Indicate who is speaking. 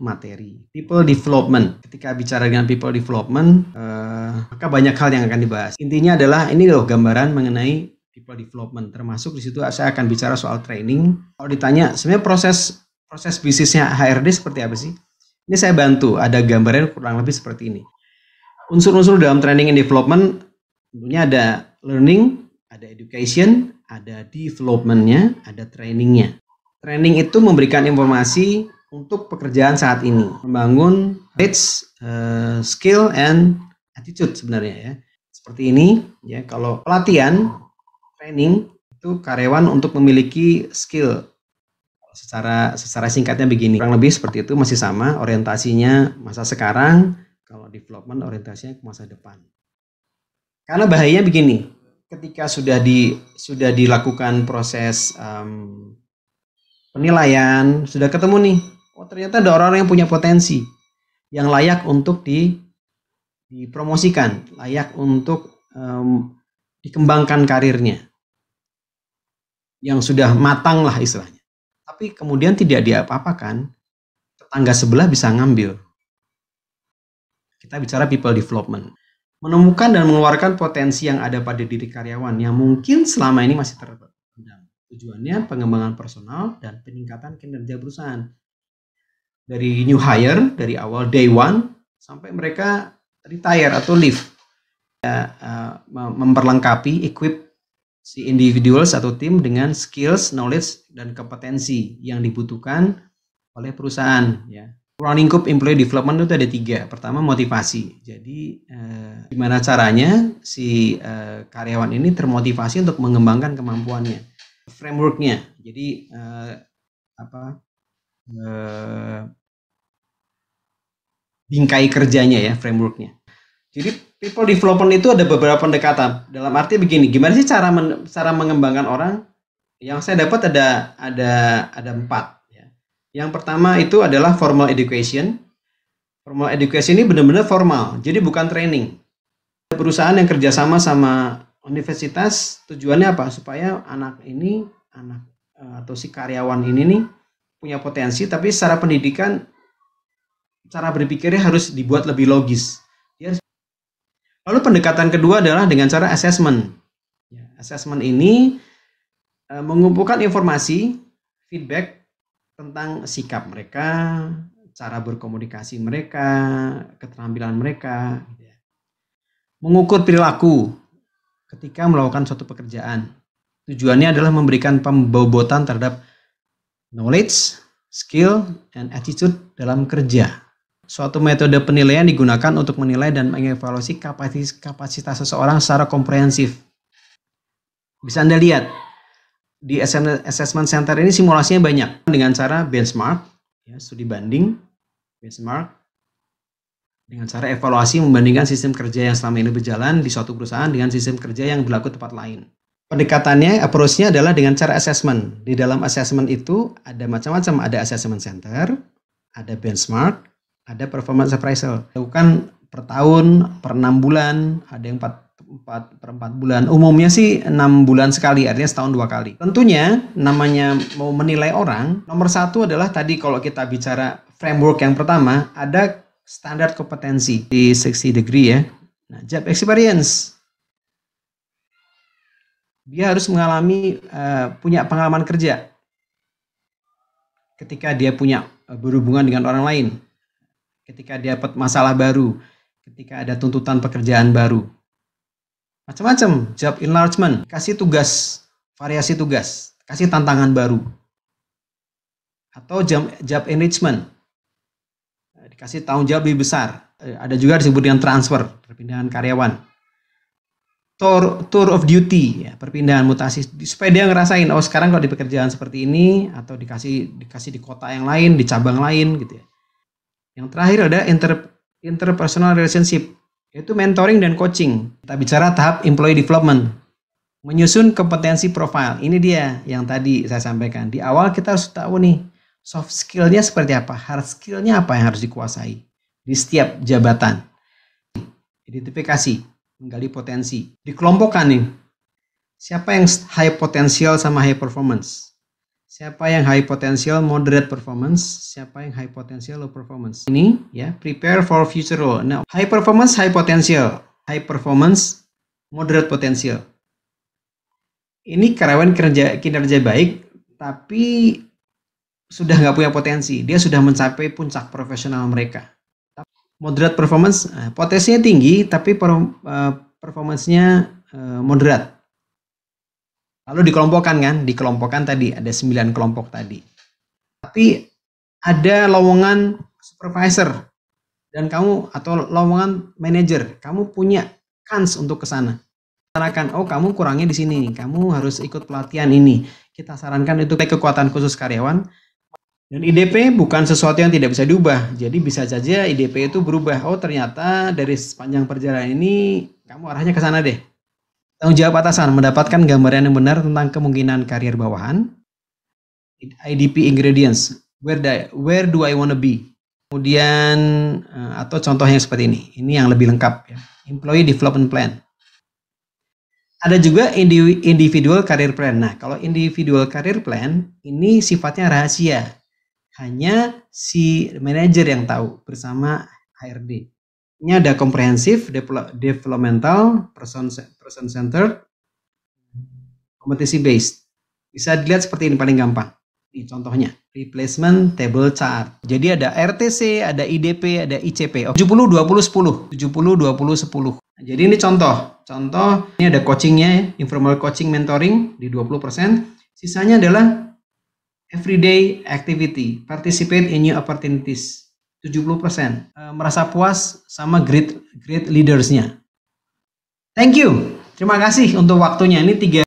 Speaker 1: materi. People development. Ketika bicara dengan people development, maka banyak hal yang akan dibahas. Intinya adalah ini loh gambaran mengenai people development. Termasuk di situ saya akan bicara soal training. Kalau ditanya sebenarnya proses bisnisnya HRD seperti apa sih? Ini saya bantu. Ada gambaran kurang lebih seperti ini. Unsur-unsur dalam training and development tentunya ada learning, ada education, ada development-nya, ada training-nya. Training itu memberikan informasi untuk pekerjaan saat ini, membangun skill and attitude sebenarnya ya. Seperti ini ya, kalau pelatihan training itu karyawan untuk memiliki skill. Secara singkatnya begini, kurang lebih seperti itu, masih sama orientasinya masa sekarang, kalau development orientasinya ke masa depan. Karena bahayanya begini, ketika sudah dilakukan proses penilaian, sudah ketemu nih, oh ternyata ada orang-orang yang punya potensi, yang layak untuk dipromosikan, layak untuk dikembangkan karirnya, yang sudah matang lah istilahnya. Tapi kemudian tidak diapa-apakan, tetangga sebelah bisa ngambil. Kita bicara people development. Menemukan dan mengeluarkan potensi yang ada pada diri karyawan yang mungkin selama ini masih terpendam. Tujuannya pengembangan personal dan peningkatan kinerja perusahaan. Dari new hire, dari awal day one, sampai mereka retire atau leave. Memperlengkapi, equip si individuals atau tim dengan skills, knowledge, dan kompetensi yang dibutuhkan oleh perusahaan. Ya. Ruang lingkup employee development itu ada 3. Pertama, motivasi. Jadi, gimana caranya si karyawan ini termotivasi untuk mengembangkan kemampuannya. Frameworknya, jadi bingkai kerjanya ya, frameworknya. Jadi people development itu ada beberapa pendekatan. Dalam arti begini, gimana sih cara mengembangkan orang? Yang saya dapat ada 4. Ya. Yang pertama itu adalah formal education. Formal education ini benar-benar formal, jadi bukan training. Perusahaan yang kerjasama sama universitas, tujuannya apa? Supaya anak atau si karyawan ini nih punya potensi, tapi secara pendidikan, cara berpikirnya harus dibuat lebih logis. Lalu pendekatan kedua adalah dengan cara assessment. Assessment ini mengumpulkan informasi, feedback tentang sikap mereka, cara berkomunikasi mereka, keterampilan mereka. Mengukur perilaku ketika melakukan suatu pekerjaan. Tujuannya adalah memberikan pembobotan terhadap knowledge, skill, and attitude dalam kerja. Suatu metode penilaian digunakan untuk menilai dan mengevaluasi kapasitas seseorang secara komprehensif. Bisa Anda lihat, di assessment center ini simulasinya banyak. Dengan cara benchmark, ya, studi banding, benchmark, dengan cara evaluasi membandingkan sistem kerja yang selama ini berjalan di suatu perusahaan dengan sistem kerja yang berlaku tempat lain. Pendekatannya, approach-nya adalah dengan cara assessment. Di dalam assessment itu ada macam-macam, ada assessment center, ada benchmark, ada performance appraisal. Lakukan per tahun, per 6 bulan, ada yang 4 bulan. Umumnya sih 6 bulan sekali, artinya setahun 2 kali. Tentunya namanya mau menilai orang, nomor 1 adalah tadi kalau kita bicara framework yang pertama, ada standar kompetensi di 60 degree ya. Nah, job experience. Dia harus mengalami punya pengalaman kerja. Ketika dia punya berhubungan dengan orang lain. Ketika dia dapat masalah baru. Ketika ada tuntutan pekerjaan baru. Macam-macam. Job enlargement. Kasih tugas, variasi tugas. Kasih tantangan baru. Atau job enrichment. Dikasih tanggung jawab lebih besar. Ada juga disebut dengan transfer, perpindahan karyawan. Tour of duty, ya, perpindahan mutasi, supaya dia ngerasain, oh sekarang kalau di pekerjaan seperti ini, atau dikasih di kota yang lain, di cabang lain, gitu ya. Yang terakhir ada interpersonal relationship, yaitu mentoring dan coaching. Kita bicara tahap employee development, menyusun kompetensi profile. Ini dia yang tadi saya sampaikan. Di awal kita harus tahu nih, soft skill-nya seperti apa, hard skill-nya apa yang harus dikuasai di setiap jabatan. Identifikasi, menggali potensi. Dikelompokkan nih, siapa yang high potential sama high performance. Siapa yang high potential, moderate performance, siapa yang high potential, low performance. Ini ya, prepare for future role. Now, high performance, high potential. High performance, moderate potential. Ini karyawan kinerja baik, tapi sudah nggak punya potensi. Dia sudah mencapai puncak profesional mereka. Moderate performance, potensinya tinggi, tapi performance-nya moderate. Lalu dikelompokkan tadi, ada 9 kelompok tadi. Tapi ada lowongan supervisor dan kamu atau lowongan manager, kamu punya kans untuk ke sana. Sarankan, oh kamu kurangnya di sini, kamu harus ikut pelatihan ini. Kita sarankan itu kekuatan khusus karyawan. Dan IDP bukan sesuatu yang tidak bisa diubah. Jadi bisa saja IDP itu berubah. Oh ternyata dari sepanjang perjalanan ini kamu arahnya ke sana deh. Tanggung jawab atasan, mendapatkan gambaran yang benar tentang kemungkinan karir bawahan. IDP ingredients, where do I wanna be? Kemudian atau contohnya seperti ini. Ini yang lebih lengkap ya. Employee development plan. Ada juga individual career plan. Nah, kalau individual career plan ini sifatnya rahasia. Hanya si manajer yang tahu bersama HRD. Ini ada comprehensive, developmental, person centered, competency based. Bisa dilihat seperti ini paling gampang. Ini contohnya, replacement table chart. Jadi ada RTC, ada IDP, ada ICP. 70 20 10. 70 20 10. Nah, jadi ini contoh. Contoh ini ada coachingnya, informal coaching mentoring di 20%. Sisanya adalah everyday activity, participate in new opportunities. 70%. Merasa puas sama great leaders-nya. Thank you. Terima kasih untuk waktunya. Ini 3